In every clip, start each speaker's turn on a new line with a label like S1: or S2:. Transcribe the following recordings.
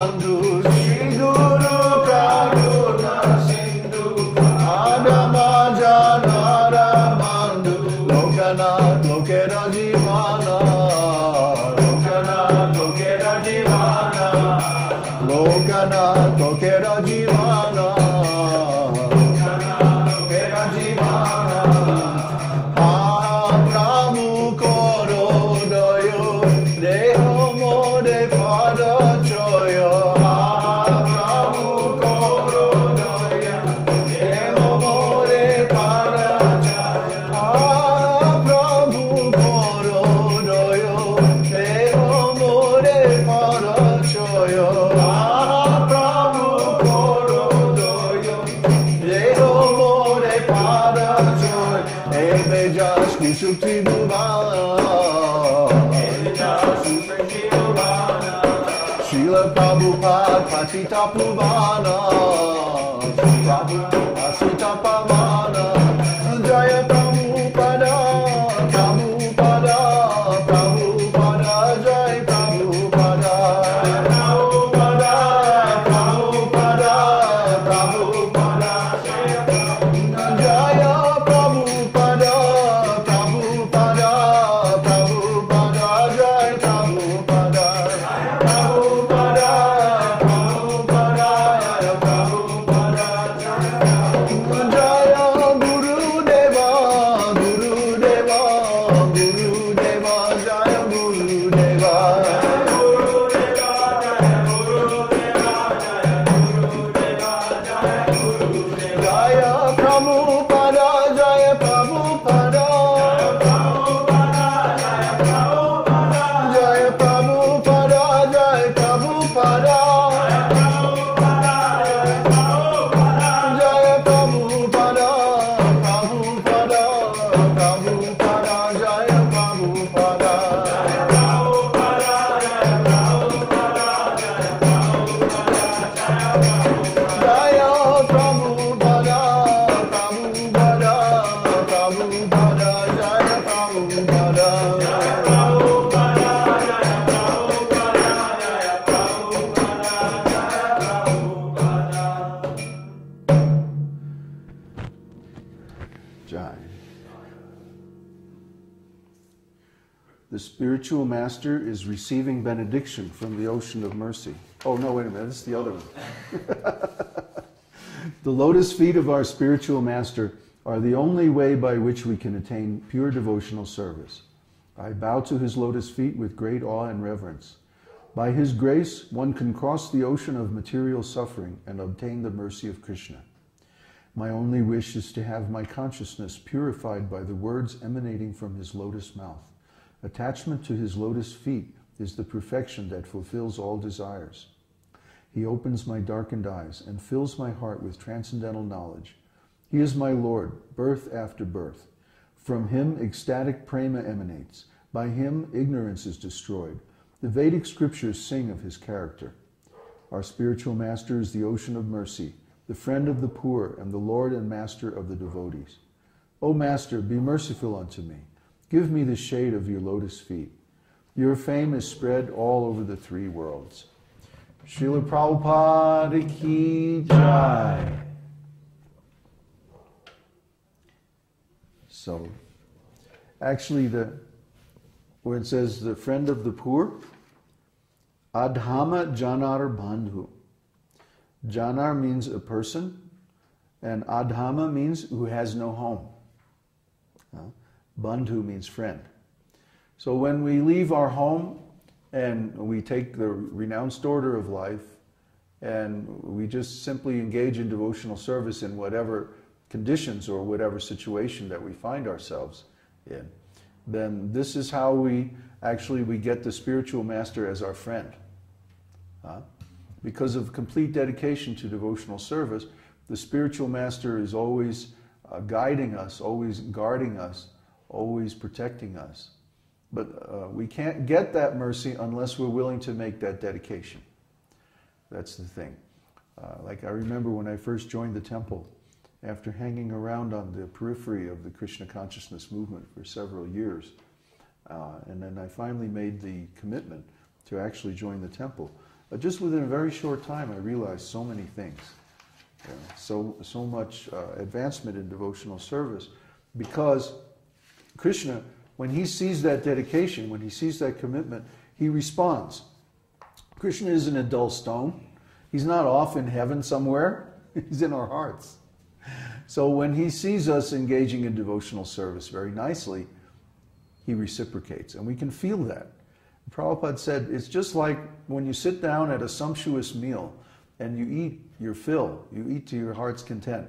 S1: Sindhu Shri Guru Karuna Sindhu Adama Janara Bandhu Lokana Lokera Jivana Lokana Lokera Jivana Lokana Lokera Jivana Lokana Lokera Jivana Prabhu Koro Doyo Deho Mode Pada Choyo Prabhu Koro Doyo Deho Mode Pada Choyo Prabhu Koro Doyo Deho Mode Pada Choyo Prabhu Koro Doyo Deho Mode Pada Choyo Ebe Jas Kushukti Bhuvana Srila Prabhupada Patita Puvana Prabhupada Patita Pavana Jaya Prabhupada Prabhupada Prabhupada Jaya Prabhupada Prabhupada Prabhupada Prabhupada Jaya Prabhupada Prabhupada Prabhupada Jaya Prabhupada The spiritual master is receiving benediction from the ocean of mercy. Oh, no, wait a minute. This is the other one. The lotus feet of our spiritual master are the only way by which we can attain pure devotional service. I bow to his lotus feet with great awe and reverence. By his grace, one can cross the ocean of material suffering and obtain the mercy of Krishna. My only wish is to have my consciousness purified by the words emanating from his lotus mouth. Attachment to his lotus feet is the perfection that fulfills all desires. He opens my darkened eyes and fills my heart with transcendental knowledge. He is my Lord, birth after birth. From him ecstatic prema emanates. By him ignorance is destroyed. The Vedic scriptures sing of his character. Our spiritual master is the ocean of mercy, the friend of the poor and the Lord and master of the devotees. O Master, be merciful unto me. Give me the shade of your lotus feet. Your fame is spread all over the three worlds. Srila Prabhupada ki jai. So, actually, where it says the friend of the poor, Adhama Janar Bandhu. Janar means a person, and Adhama means who has no home. Bandhu means friend. So when we leave our home and we take the renounced order of life and we just simply engage in devotional service in whatever conditions or whatever situation that we find ourselves in, then this is how we get the spiritual master as our friend. Because of complete dedication to devotional service, the spiritual master is always guiding us, always guarding us, always protecting us. But we can't get that mercy unless we're willing to make that dedication. That's the thing. Like I remember when I first joined the temple, after hanging around on the periphery of the Krishna consciousness movement for several years, and then I finally made the commitment to actually join the temple. just within a very short time, I realized so many things. So much advancement in devotional service, because Krishna, when he sees that dedication, when he sees that commitment, he responds. Krishna isn't a dull stone. He's not off in heaven somewhere. He's in our hearts. So when he sees us engaging in devotional service very nicely, he reciprocates, and we can feel that. Prabhupada said, it's just like when you sit down at a sumptuous meal and you eat your fill, you eat to your heart's content.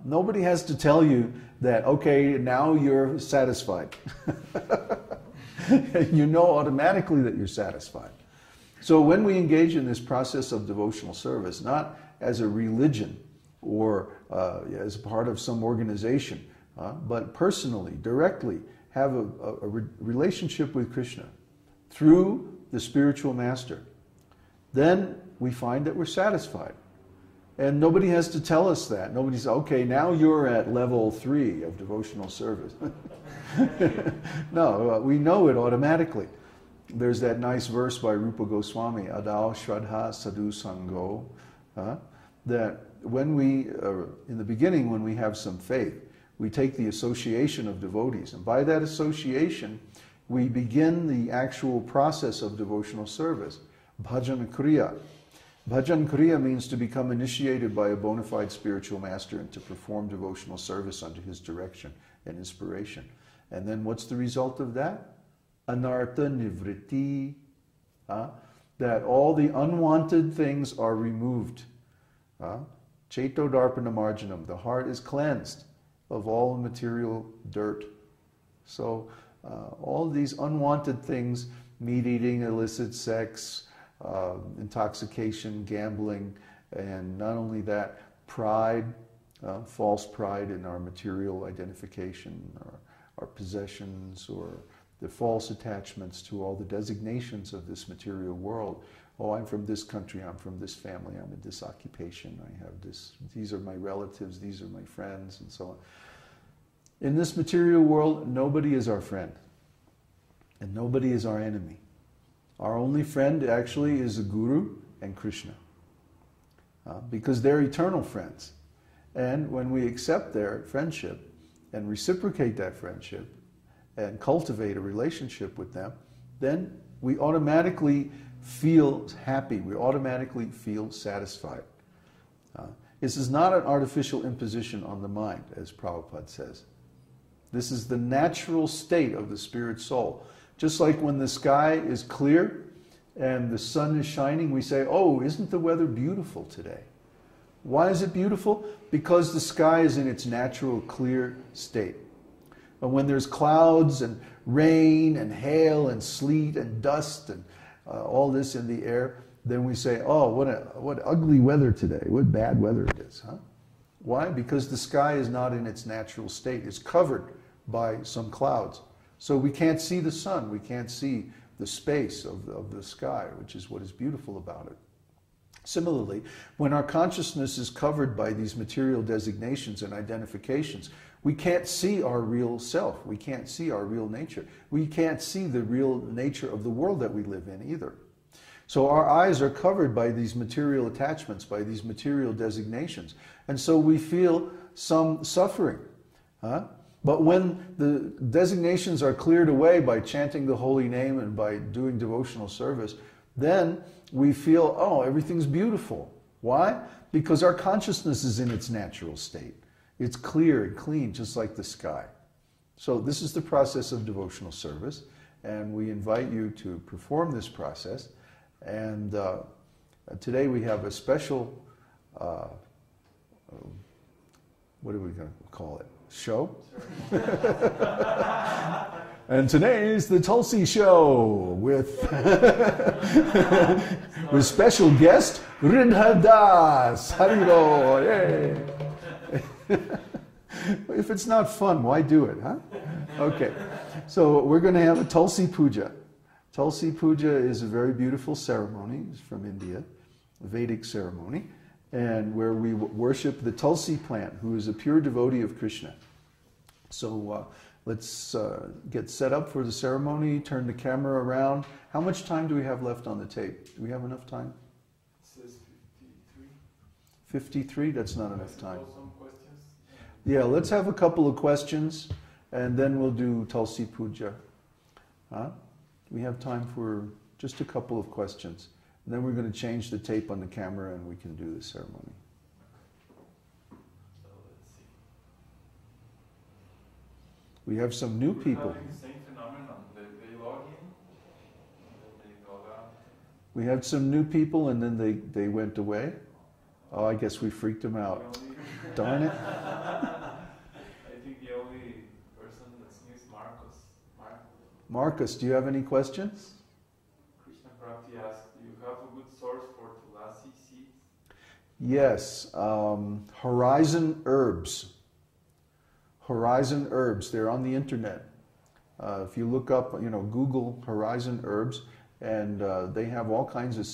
S1: Nobody has to tell you that, okay, now you're satisfied. You know automatically that you're satisfied. So when we engage in this process of devotional service, not as a religion or as part of some organization, but personally, directly, have a relationship with Krishna through the spiritual master, then we find that we're satisfied. And nobody has to tell us that. Nobody says, okay, now you're at level 3 of devotional service. No, we know it automatically. There's that nice verse by Rupa Goswami, Adao Shraddha Sadhu Sango, that when we, in the beginning, when we have some faith, we take the association of devotees. And by that association, we begin the actual process of devotional service, bhajan kriya. Bhajan kriya means to become initiated by a bona fide spiritual master and to perform devotional service under his direction and inspiration. And then what's the result of that? Anartha nivritti. That all the unwanted things are removed. Cheto darpana marjanam. The heart is cleansed of all material dirt. So all these unwanted things, meat eating, illicit sex, intoxication, gambling, and not only that, pride, false pride in our material identification, our possessions, or the false attachments to all the designations of this material world. Oh, I'm from this country, I'm from this family, I'm in this occupation, I have this, these are my relatives, these are my friends, and so on. In this material world, nobody is our friend, and nobody is our enemy. Our only friend actually is the Guru and Krishna, because they're eternal friends. And when we accept their friendship and reciprocate that friendship and cultivate a relationship with them, then we automatically feel happy, we automatically feel satisfied. This is not an artificial imposition on the mind, as Prabhupada says. This is the natural state of the spirit soul. Just like when the sky is clear and the sun is shining, we say, oh, isn't the weather beautiful today? Why is it beautiful? Because the sky is in its natural clear state. But when there's clouds and rain and hail and sleet and dust and all this in the air, then we say, oh, what ugly weather today, what bad weather it is. Why? Because the sky is not in its natural state. It's covered by some clouds. So we can't see the sun, we can't see the space of the sky, which is what is beautiful about it. Similarly, when our consciousness is covered by these material designations and identifications, we can't see our real self, we can't see our real nature. We can't see the real nature of the world that we live in either. So our eyes are covered by these material attachments, by these material designations. And so we feel some suffering. But when the designations are cleared away by chanting the holy name and by doing devotional service, then we feel, oh, everything's beautiful. Why? Because our consciousness is in its natural state. It's clear and clean, just like the sky. So this is the process of devotional service, and we invite you to perform this process. And today we have a special, what are we going to call it? Show? And today is the Tulsi Show with with special guest Ridha Das. Hariro, yay! If it's not fun, why do it, huh? Okay, so we're going to have a Tulsi Puja. Tulsi Puja is a very beautiful ceremony. It's from India, a Vedic ceremony, and where we worship the Tulsi plant, who is a pure devotee of Krishna. So let's get set up for the ceremony, turn the camera around. How much time do we have left on the tape? Do we have enough time?
S2: It says 53.
S1: 53? That's not enough time.
S2: Some questions?
S1: Yeah, let's have a couple of questions, and then we'll do Tulsi Puja. Huh? We have time for just a couple of questions. And then we're going to change the tape on the camera, and we can do the ceremony.
S2: So let's see.
S1: We have some new
S2: We're
S1: people.
S2: having the same phenomenon. They log in, and then they log out.
S1: We had some new people, and then they went away. Oh, I guess we freaked them out. Darn it.
S2: I think the only person that's new is Marcos.
S1: Marcus, do you have any questions?
S2: Krishna Prati asked, do you have a good source for Tulasi seeds?
S1: Yes, Horizon Herbs. Horizon Herbs, they're on the internet. If you look up, Google Horizon Herbs, and they have all kinds of